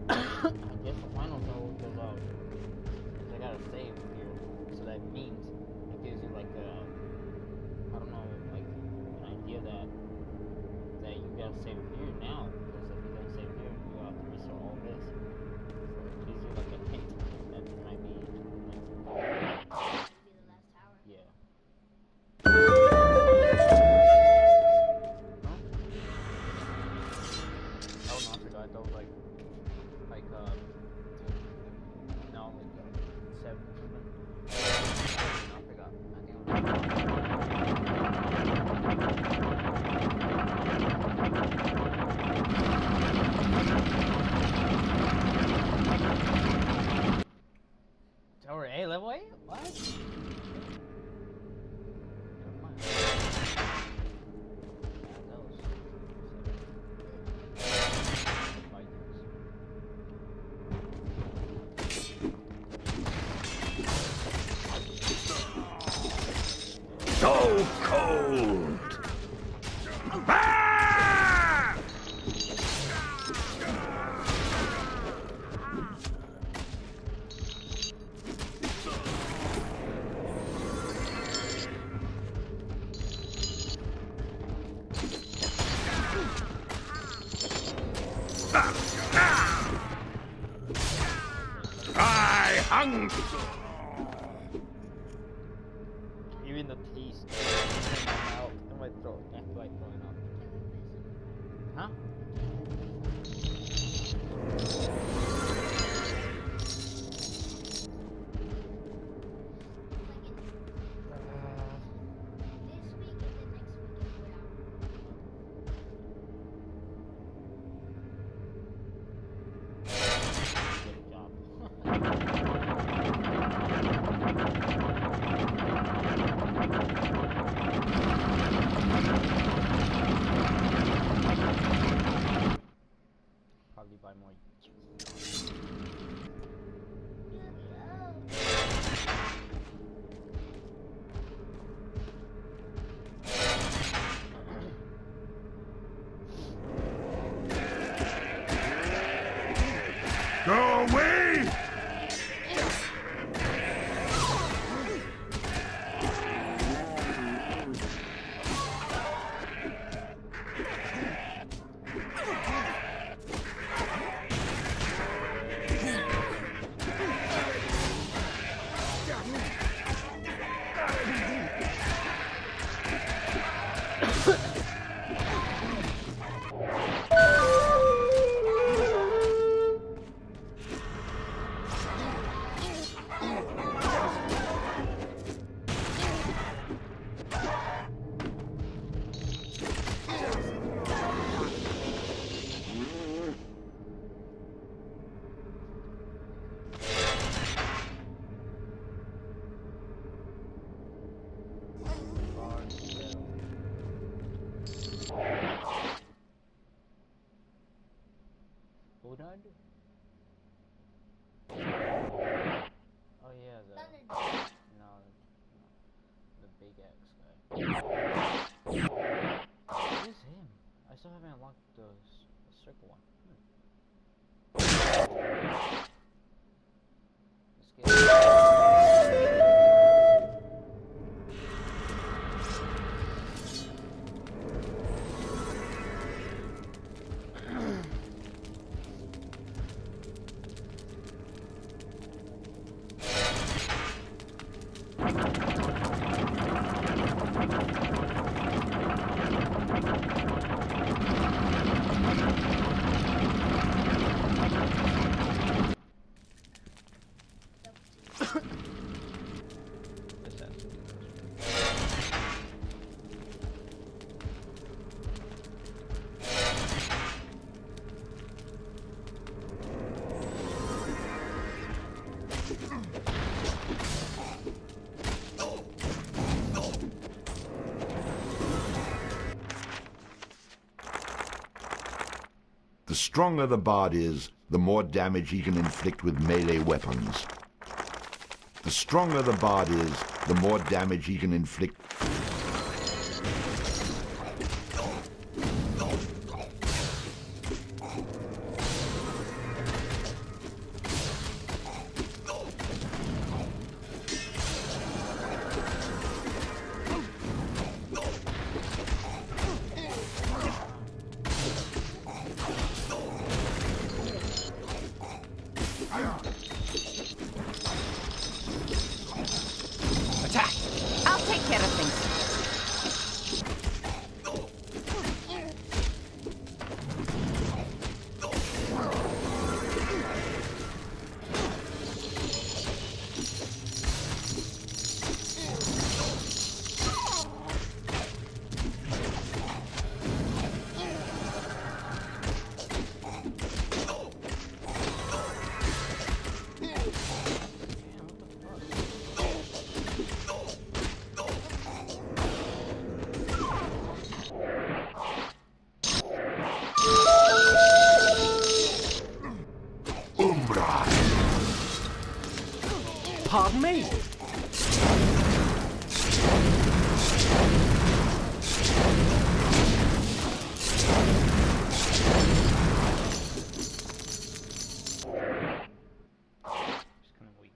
I guess the final goal goes out. I gotta save here, so that means it gives you like a, I don't know, like an idea that you gotta save here now, because if you don't save here, you have to restart all this. So it gives you like a hint that it might be yeah. Huh? Oh no, I forgot. That was like no, like 7 something. No, I forgot. I think it was Tower A level 8? What? Never mind. Yeah, that was Vikings. So cold! Ah! I hung. Even the taste in my mouth, in my throat, I feel like throwing up. Huh? Good job. Probably buy more juice. Go away! Budad? Oh yeah, no, the big X guy. What is him? I still haven't unlocked the circle one. Let's get The stronger the bard is, the more damage he can inflict with melee weapons. The stronger the bard is, the more damage he can inflict. Pardon me? Just kind of weak.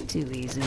Too easy.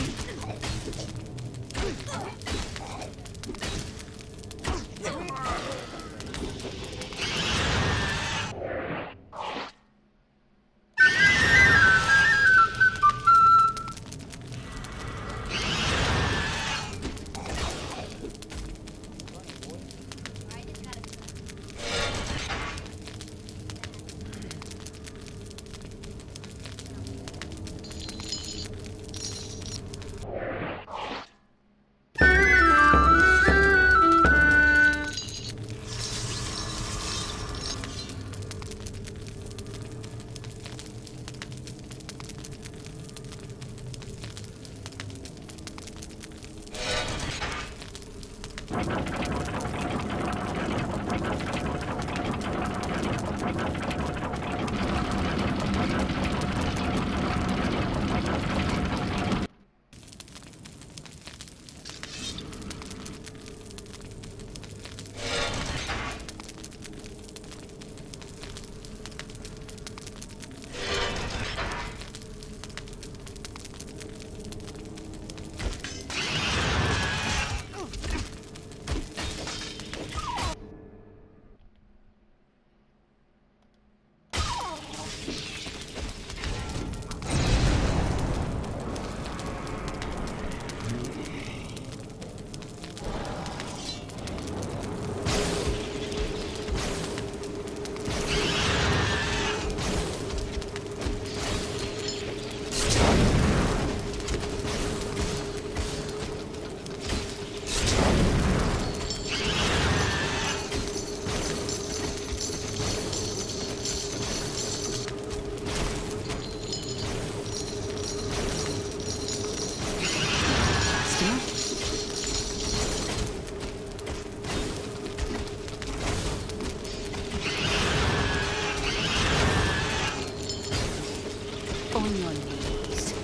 On your knees.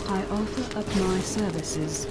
I offer up my services.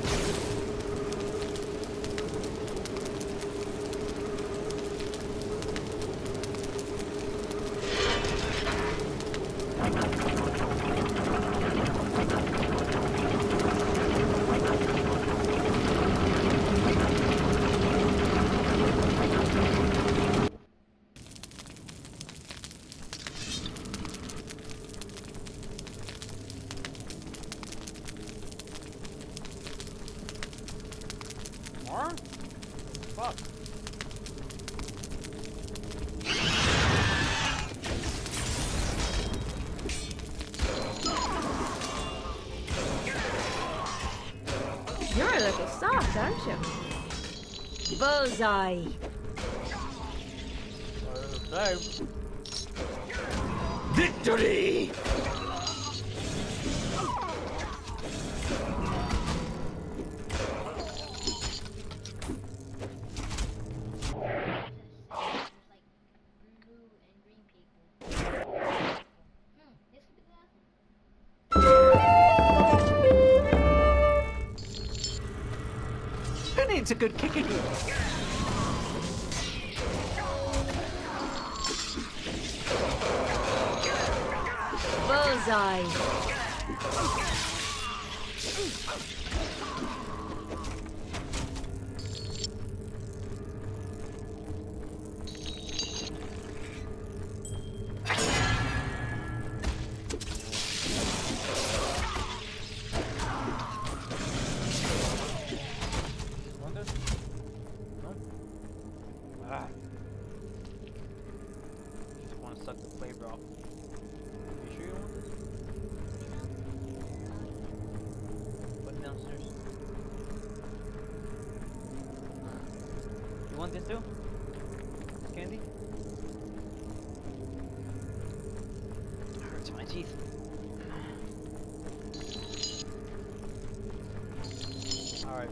More? Fuck. You're a little soft, aren't you? Bullseye. Victory! Who needs a good kicking? Bullseye. Want this? No? Ah. Just want to suck the flavor off. You sure you want this? Put it downstairs. You want this too? Candy? Hurts my teeth. Alright.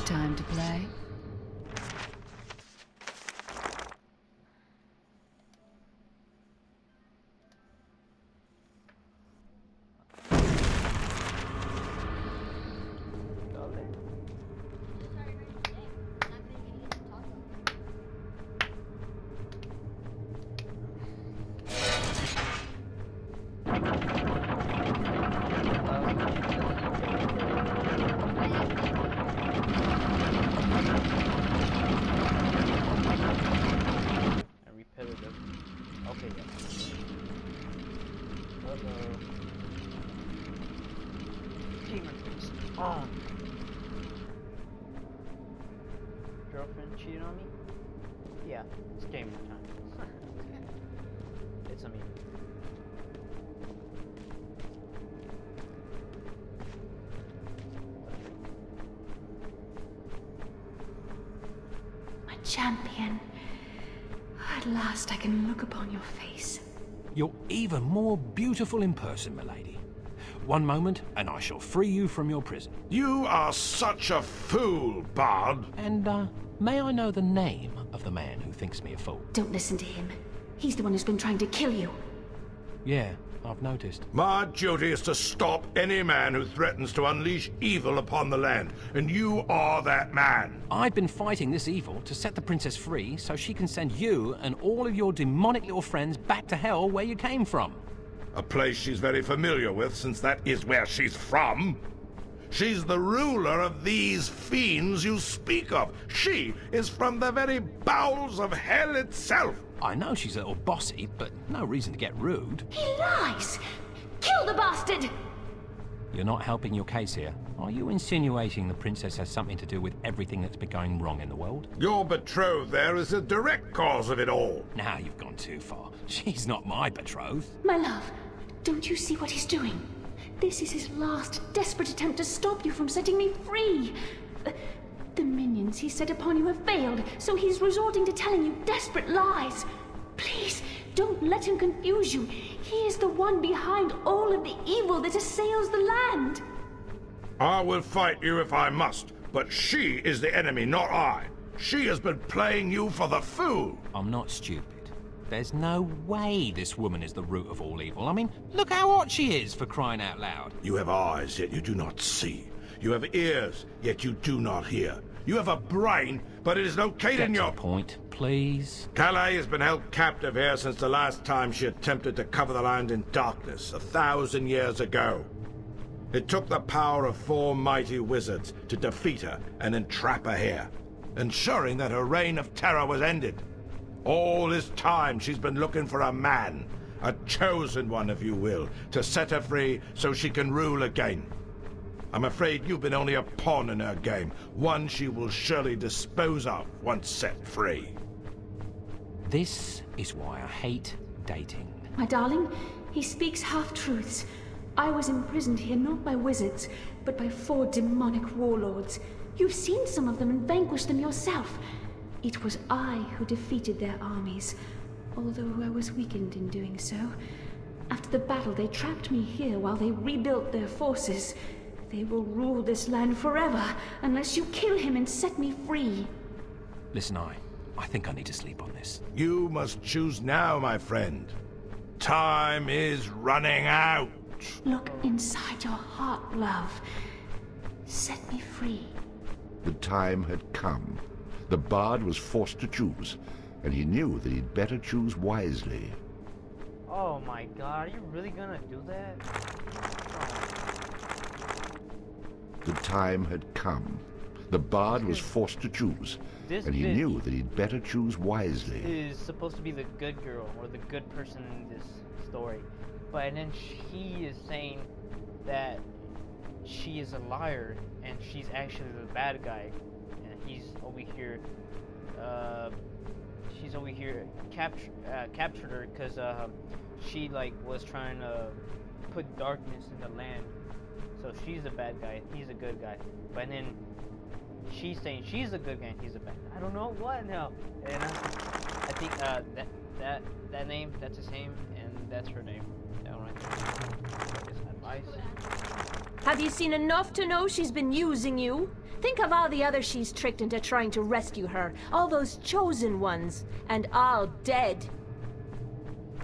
Time to play. Repetitive. Okay, yeah. Uh-oh. Gamer face on. Girlfriend cheated on me? Yeah, it's gamer time. It's a me. My champion. At last I can look upon your face. You're even more beautiful in person, milady. One moment, and I shall free you from your prison. You are such a fool, Bard. And, may I know the name of the man who thinks me a fool? Don't listen to him. He's the one who's been trying to kill you. Yeah, I've noticed. My duty is to stop any man who threatens to unleash evil upon the land, and you are that man. I've been fighting this evil to set the princess free so she can send you and all of your demonic little friends back to hell where you came from. A place she's very familiar with, since that is where she's from. She's the ruler of these fiends you speak of. She is from the very bowels of hell itself. I know she's a little bossy, but no reason to get rude. He lies! Kill the bastard! You're not helping your case here. Are you insinuating the princess has something to do with everything that's been going wrong in the world? Your betrothed there is the direct cause of it all. Now you've gone too far. She's not my betrothed. My love, don't you see what he's doing? This is his last, desperate attempt to stop you from setting me free. The minions he set upon you have failed, so he's resorting to telling you desperate lies. Please, don't let him confuse you. He is the one behind all of the evil that assails the land. I will fight you if I must, but she is the enemy, not I. She has been playing you for the fool. I'm not stupid. There's no way this woman is the root of all evil. I mean, look how hot she is, for crying out loud. You have eyes, yet you do not see. You have ears, yet you do not hear. You have a brain, but it is located in your... Get to the point, please. Calais has been held captive here since the last time she attempted to cover the land in darkness, 1,000 years ago. It took the power of 4 mighty wizards to defeat her and entrap her here, ensuring that her reign of terror was ended. All this time she's been looking for a man, a chosen one, if you will, to set her free so she can rule again. I'm afraid you've been only a pawn in her game, one she will surely dispose of once set free. This is why I hate dating. My darling, he speaks half-truths. I was imprisoned here not by wizards, but by 4 demonic warlords. You've seen some of them and vanquished them yourself. It was I who defeated their armies, although I was weakened in doing so. After the battle, they trapped me here while they rebuilt their forces. They will rule this land forever, unless you kill him and set me free. Listen, I think I need to sleep on this. You must choose now, my friend. Time is running out. Look inside your heart, love. Set me free. The time had come. The bard was forced to choose, and he knew that he'd better choose wisely. Oh my god, are you really gonna do that? The time had come. The bard was forced to choose, This and he bitch knew that he'd better choose wisely. is supposed to be the good girl or the good person in this story, but then she is saying that she is a liar and she's actually the bad guy, and he's over here. She's over here captured her because she was trying to put darkness in the land. So she's the bad guy, he's a good guy, but then she's saying she's a good guy and he's a bad guy. I don't know what now. And I think that name, that's his name, and that's her name. That one right there. Just advice. Have you seen enough to know she's been using you? Think of all the others she's tricked into trying to rescue her. All those chosen ones. And all dead.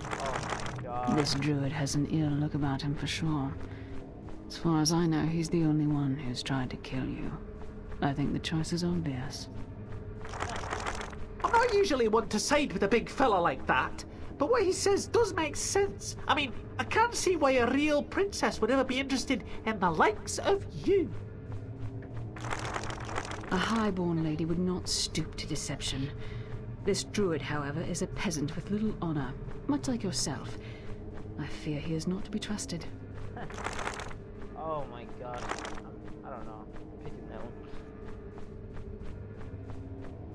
Oh my god. This druid has an ill look about him for sure. As far as I know, he's the only one who's tried to kill you. I think the choice is obvious. I'm not usually one to side with a big fella like that, but what he says does make sense. I mean, I can't see why a real princess would ever be interested in the likes of you. A highborn lady would not stoop to deception. This druid, however, is a peasant with little honor, much like yourself. I fear he is not to be trusted. Oh my god. I don't know. I'm picking that one.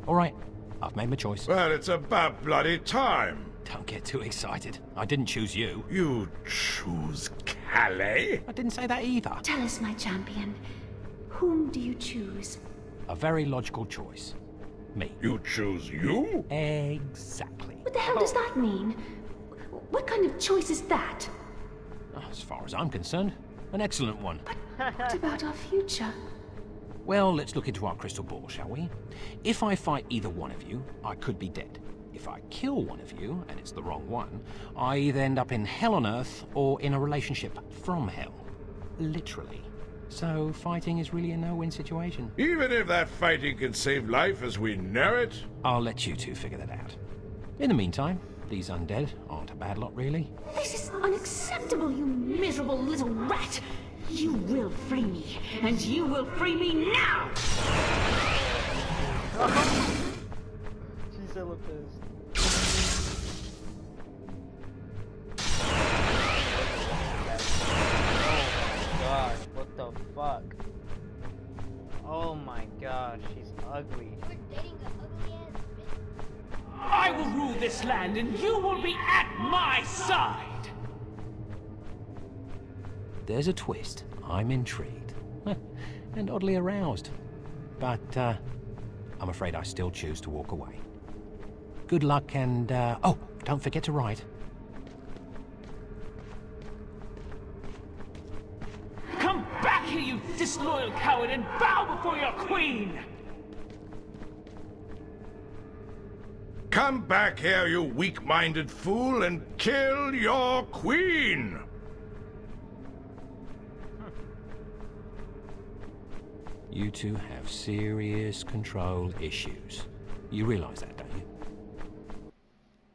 Alright, I've made my choice. Well, it's about bloody time. Don't get too excited. I didn't choose you. You choose Calais? I didn't say that either. Tell us, my champion. Whom do you choose? A very logical choice. Me. You choose you? Exactly. What the hell does that mean? What kind of choice is that? As far as I'm concerned, an excellent one. What about our future? Well, let's look into our crystal ball, shall we? If I fight either one of you, I could be dead. If I kill one of you, and it's the wrong one, I either end up in hell on earth or in a relationship from hell. Literally. So fighting is really a no-win situation. Even if that fighting can save life as we know it? I'll let you two figure that out. In the meantime, these undead aren't a bad lot, really. This is unacceptable, you miserable little rat! You will free me, and you will free me now! She's so pissed. God, what the fuck? Oh my god, she's ugly. I will rule this land and you will be at my side! There's a twist. I'm intrigued. And oddly aroused. But, I'm afraid I still choose to walk away. Good luck and, oh, don't forget to write. Come back here, you disloyal coward, and bow before your queen! Come back here, you weak-minded fool, and kill your queen! You two have serious control issues. You realize that, don't you?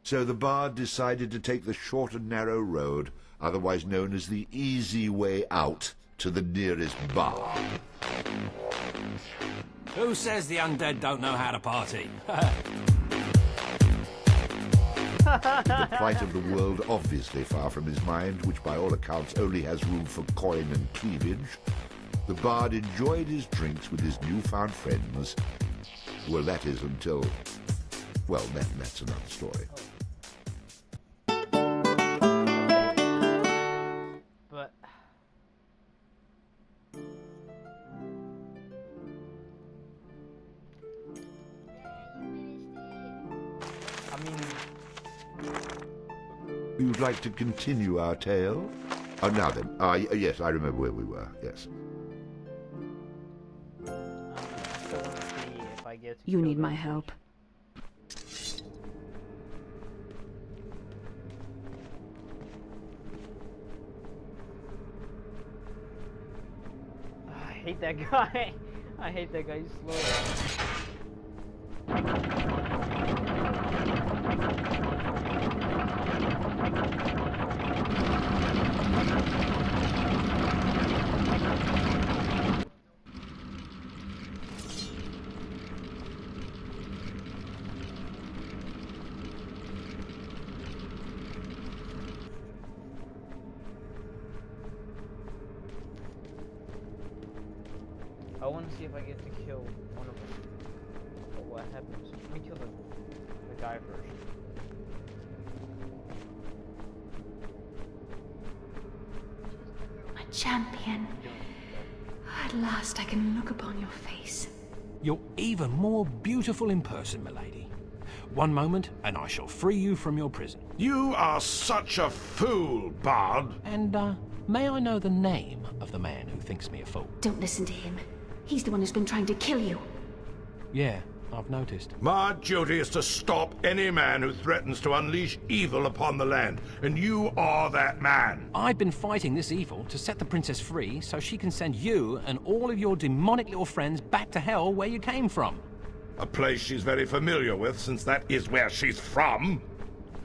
So the bard decided to take the short and narrow road, otherwise known as the easy way out to the nearest bar. Who says the undead don't know how to party? The plight of the world obviously far from his mind, which by all accounts only has room for coin and cleavage, the bard enjoyed his drinks with his newfound friends. Well, that is until... well, that's another story. But you'd like to continue our tale? Now then, yes, I remember where we were, yes. You need my help. I hate that guy. I hate that guy. He's slow. I want to see if I get to kill one of them. But what happens? Let me kill the guy first. My champion. At last I can look upon your face. You're even more beautiful in person, milady. One moment, and I shall free you from your prison. You are such a fool, Bard. And, may I know the name of the man who thinks me a fool? Don't listen to him. He's the one who's been trying to kill you. Yeah, I've noticed. My duty is to stop any man who threatens to unleash evil upon the land, and you are that man. I've been fighting this evil to set the princess free so she can send you and all of your demonic little friends back to hell where you came from. A place she's very familiar with, since that is where she's from.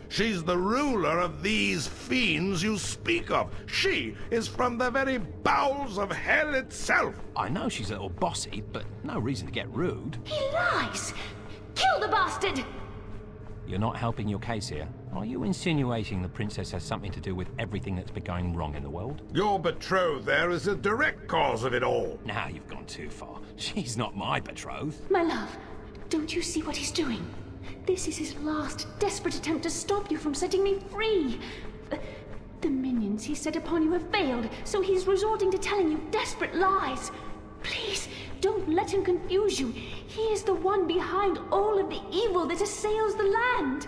She's the ruler of these fiends you speak of. She is from the very bowels of hell itself. I know she's a little bossy, but no reason to get rude. He lies! Kill the bastard! You're not helping your case here. Are you insinuating the princess has something to do with everything that's been going wrong in the world? Your betrothed there is the direct cause of it all. Now you've gone too far. She's not my betrothed. My love, don't you see what he's doing? This is his last, desperate attempt to stop you from setting me free. The minions he set upon you have failed, so he's resorting to telling you desperate lies. Please, don't let him confuse you. He is the one behind all of the evil that assails the land.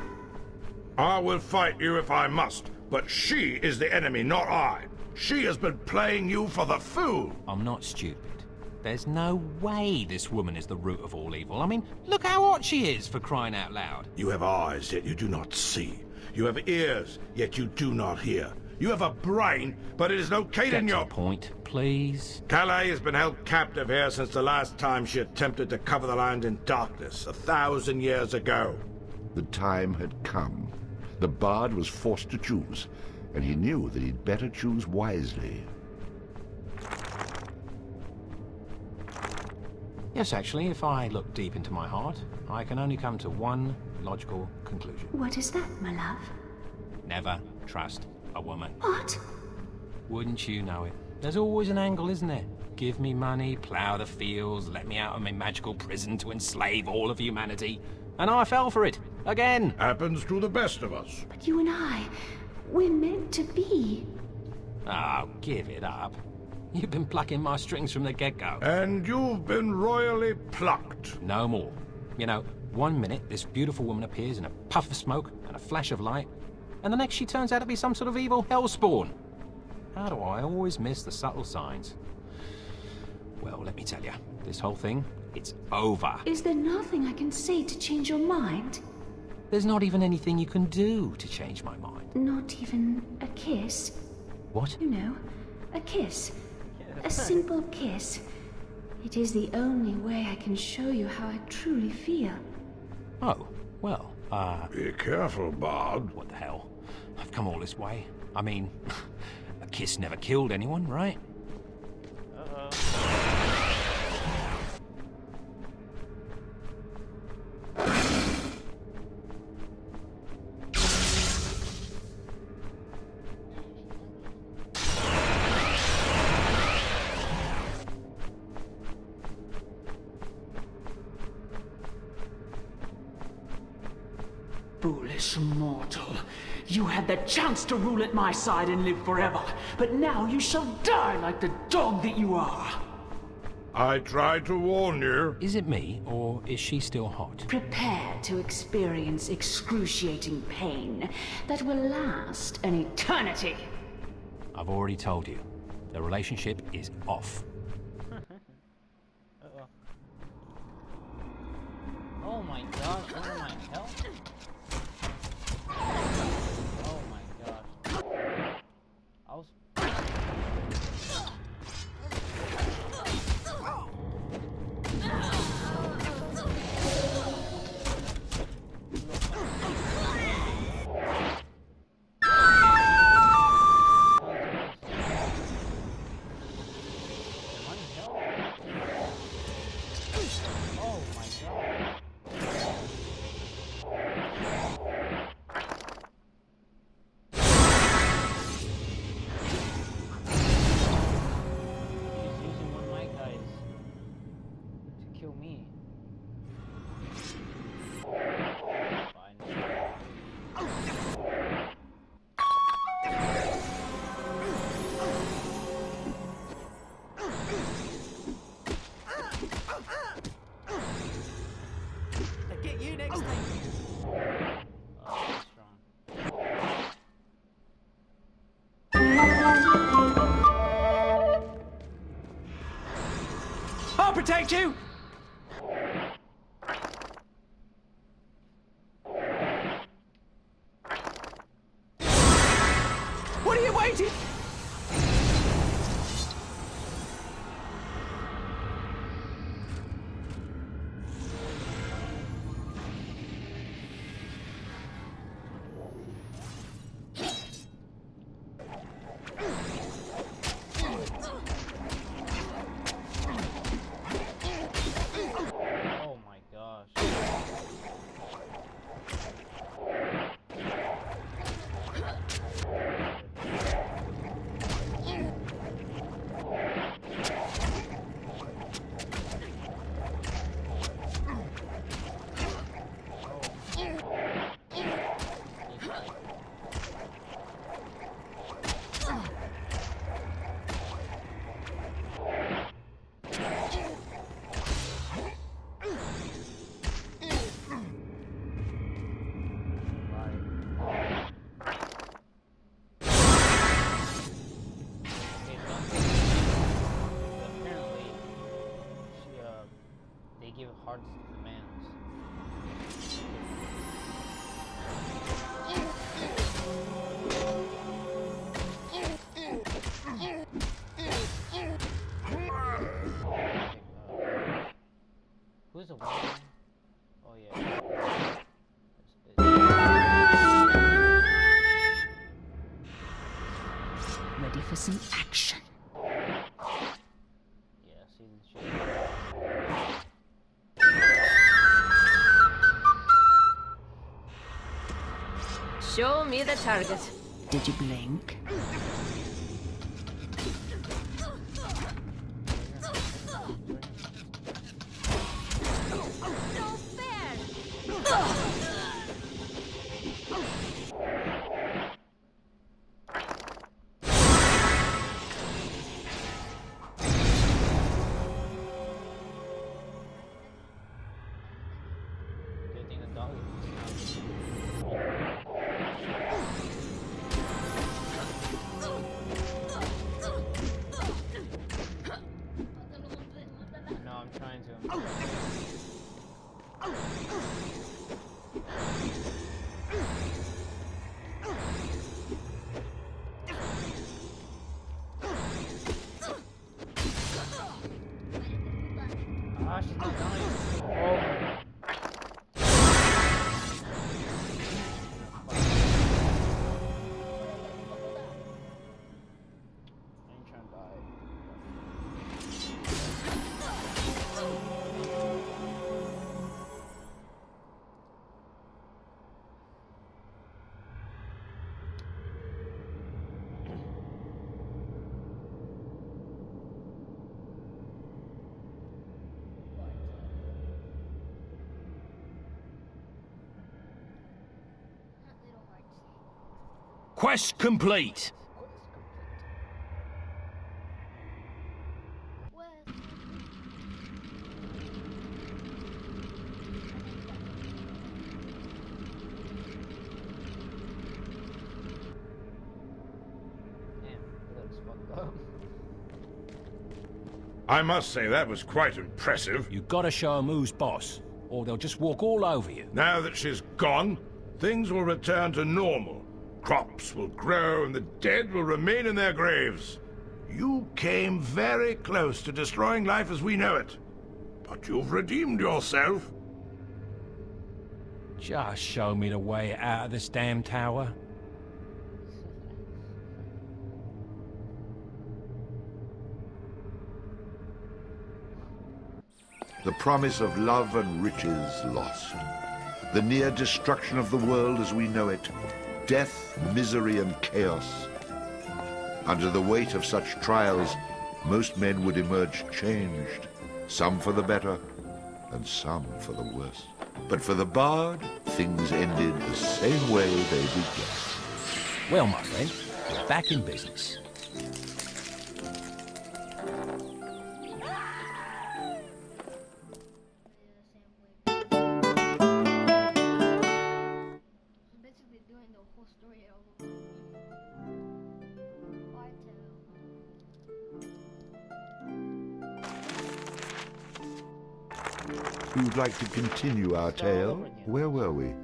I will fight you if I must, but she is the enemy, not I. She has been playing you for the fool. I'm not stupid. There's no way this woman is the root of all evil. I mean, look how hot she is, for crying out loud. You have eyes, yet you do not see. You have ears, yet you do not hear. You have a brain, but it is located in your... Get to the point, please. Calais has been held captive here since the last time she attempted to cover the land in darkness, 1,000 years ago. The time had come. The Bard was forced to choose, and he knew that he'd better choose wisely. Yes, actually, if I look deep into my heart, I can only come to one logical conclusion. What is that, my love? Never trust a woman. What? Wouldn't you know it? There's always an angle, isn't there? Give me money, plough the fields, let me out of my magical prison to enslave all of humanity. And I fell for it. Again. Happens to the best of us. But you and I, we're meant to be. Oh, give it up. You've been plucking my strings from the get-go. And you've been royally plucked. No more. You know, one minute this beautiful woman appears in a puff of smoke and a flash of light, and the next she turns out to be some sort of evil hellspawn. How do I always miss the subtle signs? Well, let me tell you, this whole thing, it's over. Is there nothing I can say to change your mind? There's not even anything you can do to change my mind. Not even a kiss? What? You know, a kiss. A simple kiss. It is the only way I can show you how I truly feel. Oh, well, Be careful, Bard. what the hell? I've come all this way. I mean, a kiss never killed anyone, right? Foolish mortal. You had the chance to rule at my side and live forever, but now you shall die like the dog that you are. I tried to warn you. Is it me, or is she still hot? Prepare to experience excruciating pain that will last an eternity. I've already told you. The relationship is off. Uh-oh. Oh my god, under my health? Oh my gosh. I was... Oh my god. He's using one of my guys to kill me. I'll get you next time. Oh, that's strong. I'll protect you! What are you waiting? Oh my gosh. Apparently, they give hard demands. Who's the one? Oh yeah. Ready for some action. Yeah, see the shit. Show me the target. Did you blink? No fair! Good thing the dog is No, I'm trying to. Ah, she's not dying. Oh. I ain't trying to die. Quest complete. I must say that was quite impressive. You gotta show 'em who's boss, or they'll just walk all over you. Now that she's gone, things will return to normal. Crops will grow and the dead will remain in their graves. You came very close to destroying life as we know it. But you've redeemed yourself. Just show me the way out of this damn tower. The promise of love and riches lost. The near destruction of the world as we know it. Death, misery, and chaos. Under the weight of such trials, most men would emerge changed. Some for the better, and some for the worse. But for the bard, things ended the same way they began. Well, my friend, we're back in business. Basically doing the whole story all over again. Why Who'd like to continue our tale? Where were we?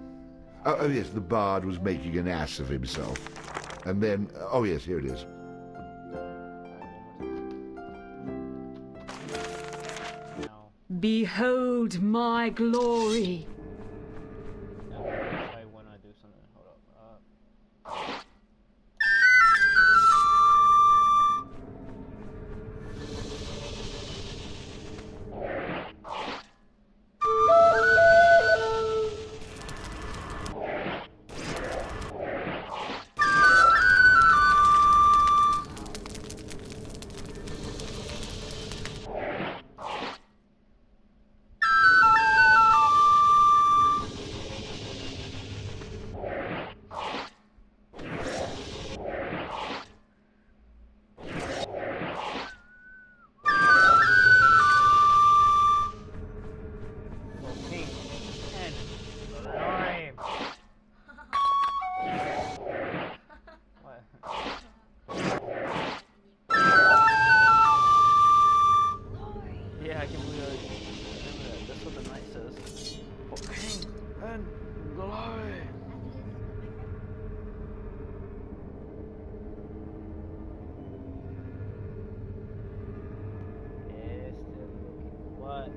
Oh, yes, the bard was making an ass of himself. And then, oh yes, here it is. Behold my glory. I wanna do something. Hold up. Yeah, I can believe it. Remember that. That's what the knight says. For king and glory. Yeah, still looking. What?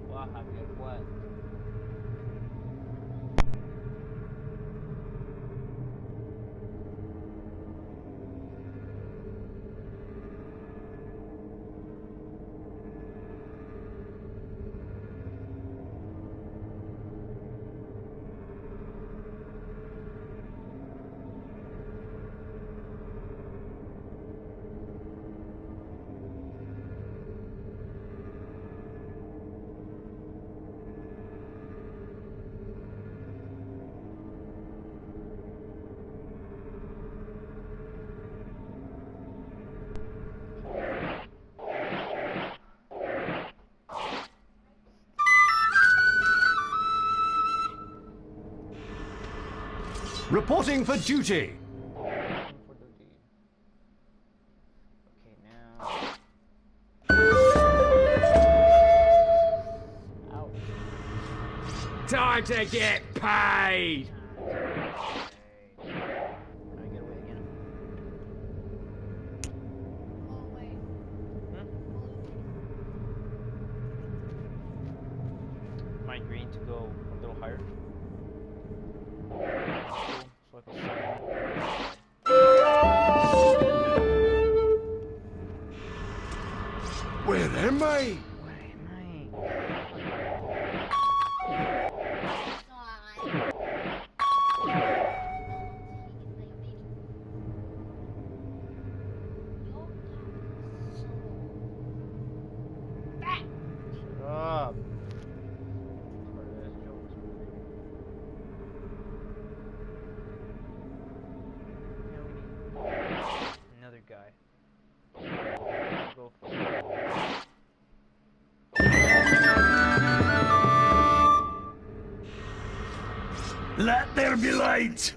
What happened? What? Reporting for duty. Okay, now. Ow. Time to get paid. Can I get away again? Oh wait. Am I green to go a little higher? So I can see. Where am I? Where am I? Shut up. Part of this joke. Now we need another guy. Go for it. Let there be light.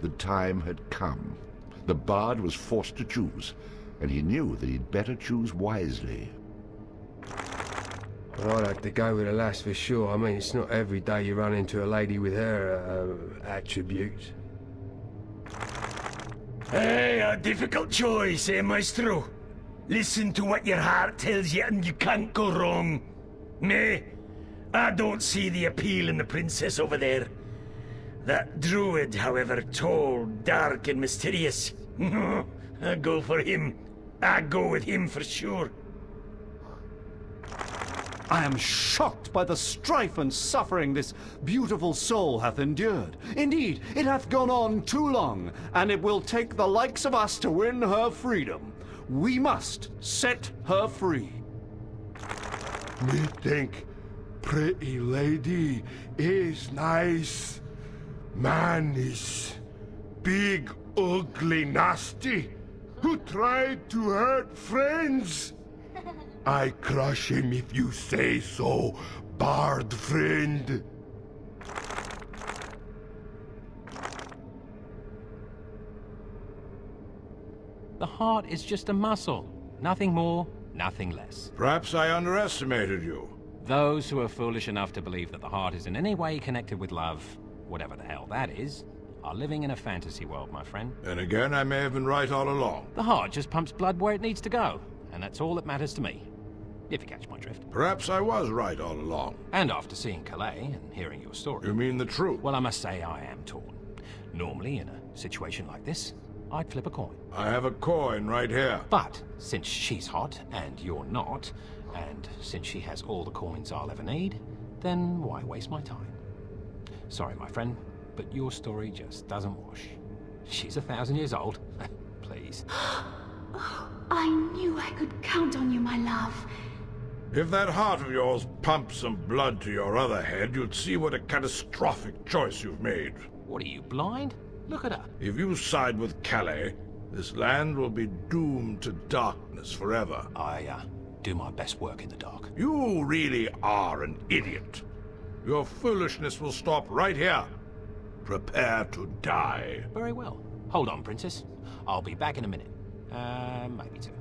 The time had come. The bard was forced to choose, and he knew that he'd better choose wisely. Well, I'd have to go with the lass for sure. I mean, it's not every day you run into a lady with her attributes. Hey, a difficult choice, eh, maestro? Listen to what your heart tells you and you can't go wrong. Me, I don't see the appeal in the princess over there. That druid, however, tall, dark and mysterious. I go for him. I go with him for sure. I am shocked by the strife and suffering this beautiful soul hath endured. Indeed, it hath gone on too long, and it will take the likes of us to win her freedom. We must set her free. Me think pretty lady is nice. Man is big, ugly, nasty, who tried to hurt friends. I crush him if you say so, bard friend. The heart is just a muscle. Nothing more, nothing less. Perhaps I underestimated you. Those who are foolish enough to believe that the heart is in any way connected with love, whatever the hell that is, are living in a fantasy world, my friend. And again, I may have been right all along. The heart just pumps blood where it needs to go, and that's all that matters to me. If you catch my drift. Perhaps I was right all along. And after seeing Calais and hearing your story... You mean the truth? Well, I must say I am torn. Normally, in a situation like this, I'd flip a coin. I have a coin right here. But since she's hot, and you're not, and since she has all the coins I'll ever need, then why waste my time? Sorry, my friend, but your story just doesn't wash. She's 1,000 years old. Please. I knew I could count on you, my love. If that heart of yours pumped some blood to your other head, you'd see what a catastrophic choice you've made. What are you, blind? Look at her. If you side with Calais, this land will be doomed to darkness forever. I do my best work in the dark. You really are an idiot. Your foolishness will stop right here. Prepare to die. Very well. Hold on, princess. I'll be back in a minute. Maybe two.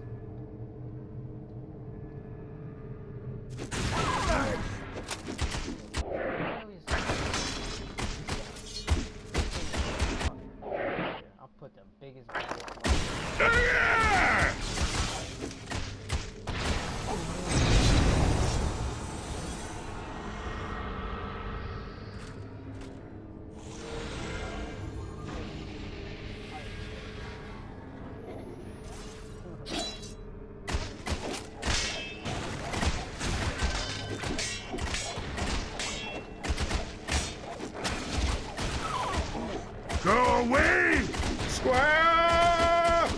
I'll put the biggest bag. Go away! Square!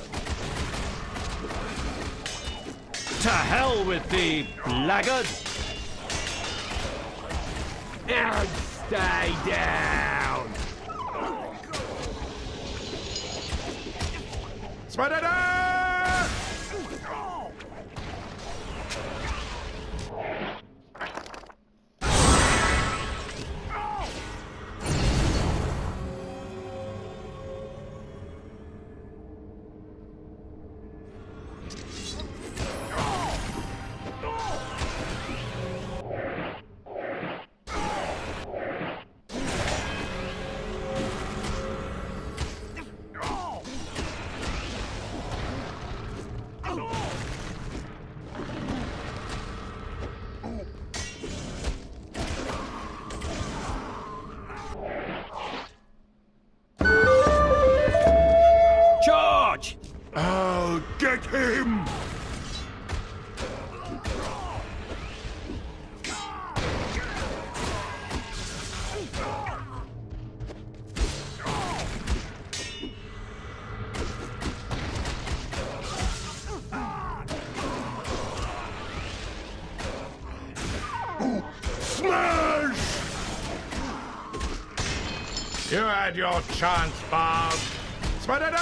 To hell with thee, blackguard! And stay down! Spider! Charge! I'll get him! Smash! You had your chance, Bob. Spider!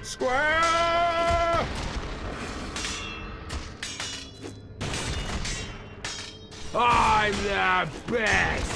Square! I'm the best!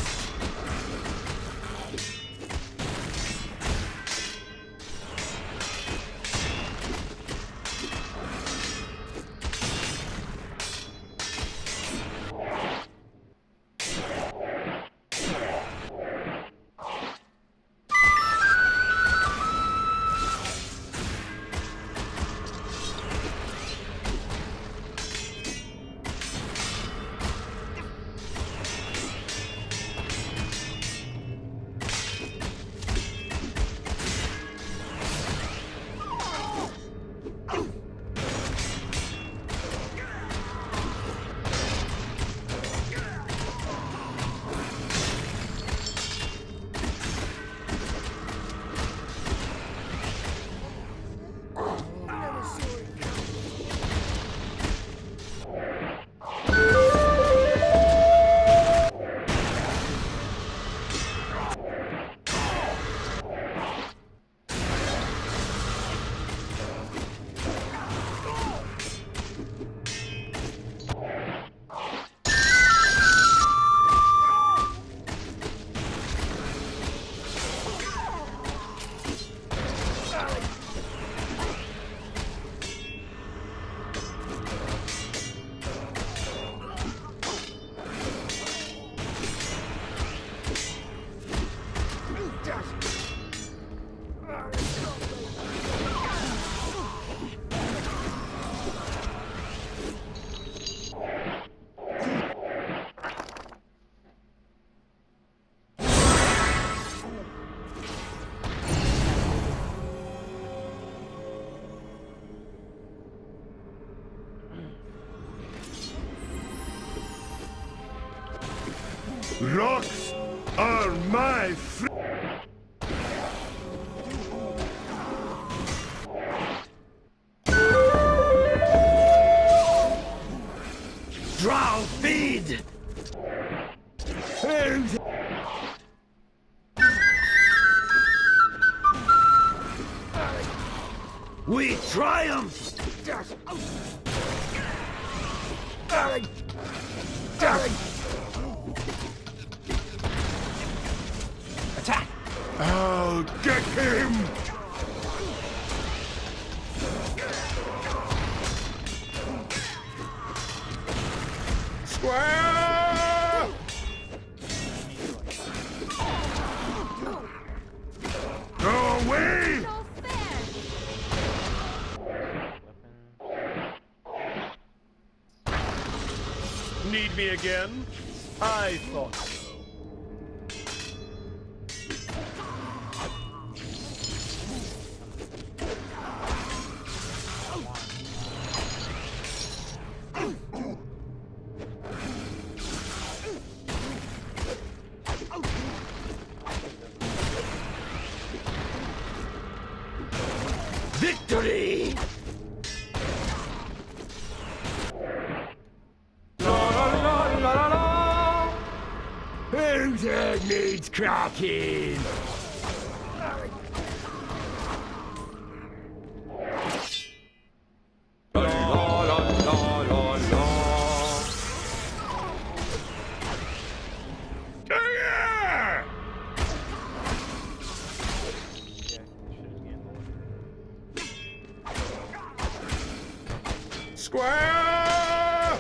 Rocks are my friend. Drow feed! We triumph! Attack! I'll get him! Square! Go away! Need me again? I thought so. Victory! Whose head needs cracking? Square!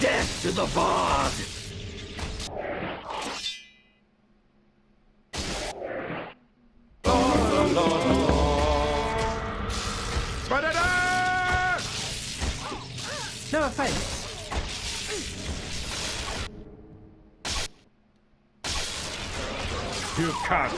Death to the Bard! No offense. You can't.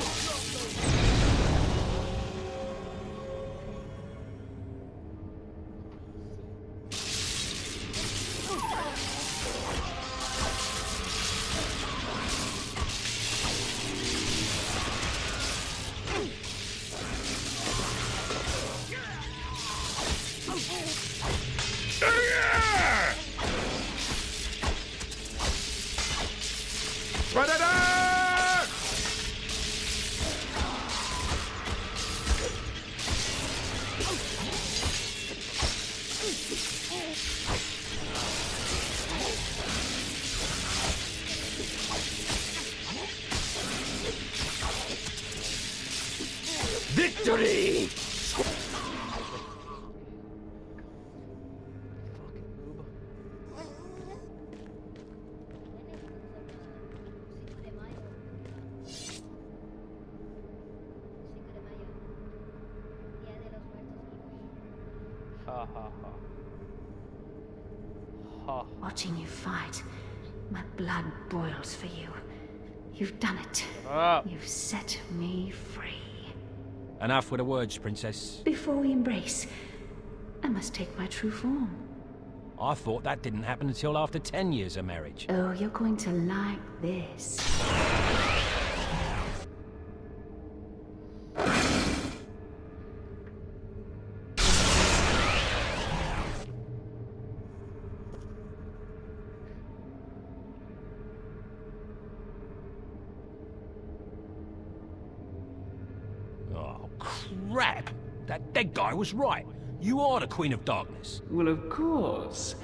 victory! Ha ha ha. Ha. Watching you fight, my blood boils for you. You've done it. Up. You've set me free. Enough with the words, Princess. Before we embrace, I must take my true form. I thought that didn't happen until after 10 years of marriage. Oh, you're going to like this. Oh, crap! That dead guy was right. You are the Queen of Darkness. Well, of course.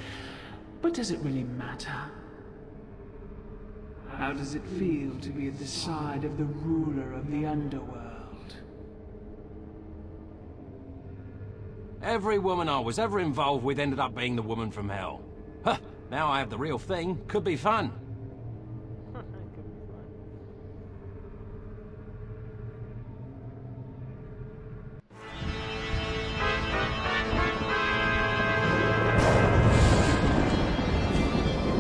But does it really matter? How does it feel to be at the side of the ruler of the underworld? Every woman I was ever involved with ended up being the woman from hell. Huh, now I have the real thing. Could be fun.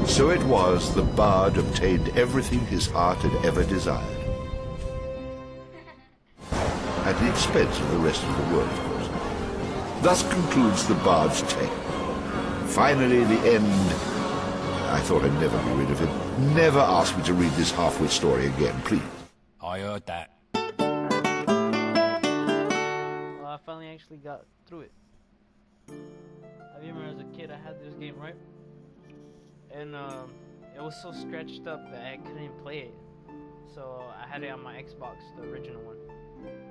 So it was the bard obtained everything his heart had ever desired. At the expense of the rest of the world, of course. Thus concludes the bard's tale. Finally, the end. I thought I'd never be rid of him. Never ask me to read this half-wit story again, please. I heard that. Well, I finally actually got through it. I remember as a kid I had this game, right? And it was so scratched up that I couldn't play it. So I had it on my Xbox, the original one.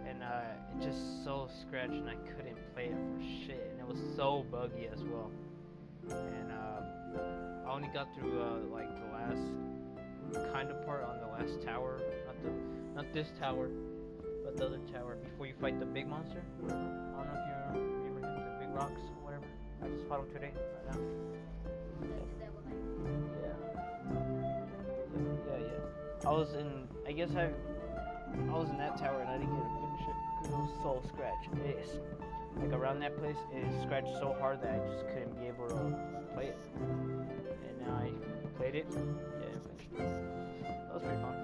And it just so scratched and I couldn't play it for shit. And it was so buggy as well. And I only got through like the last kind of part on the last tower. Not this tower, but the other tower before you fight the big monster. I don't know if you remember him, the big rocks or whatever. I just fought him today, right now. Yeah. I was in, I guess I was in that tower and I didn't get to finish it because it was so scratched. It's like around that place, it scratched so hard that I just couldn't be able to play it. And now I played it. Yeah, I finished it. That was pretty fun.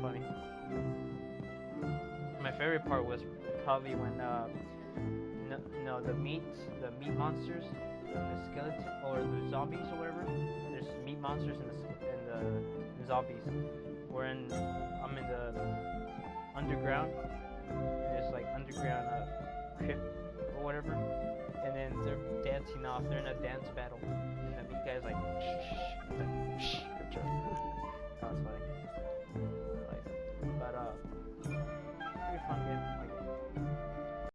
Funny. My favorite part was probably when the meat monsters, the skeleton or the zombies or whatever. There's meat monsters and the zombies. I'm in the underground. There's like underground crypt or whatever, and then they're dancing off. They're in a dance battle, and the meat guy's like, shh. That was funny.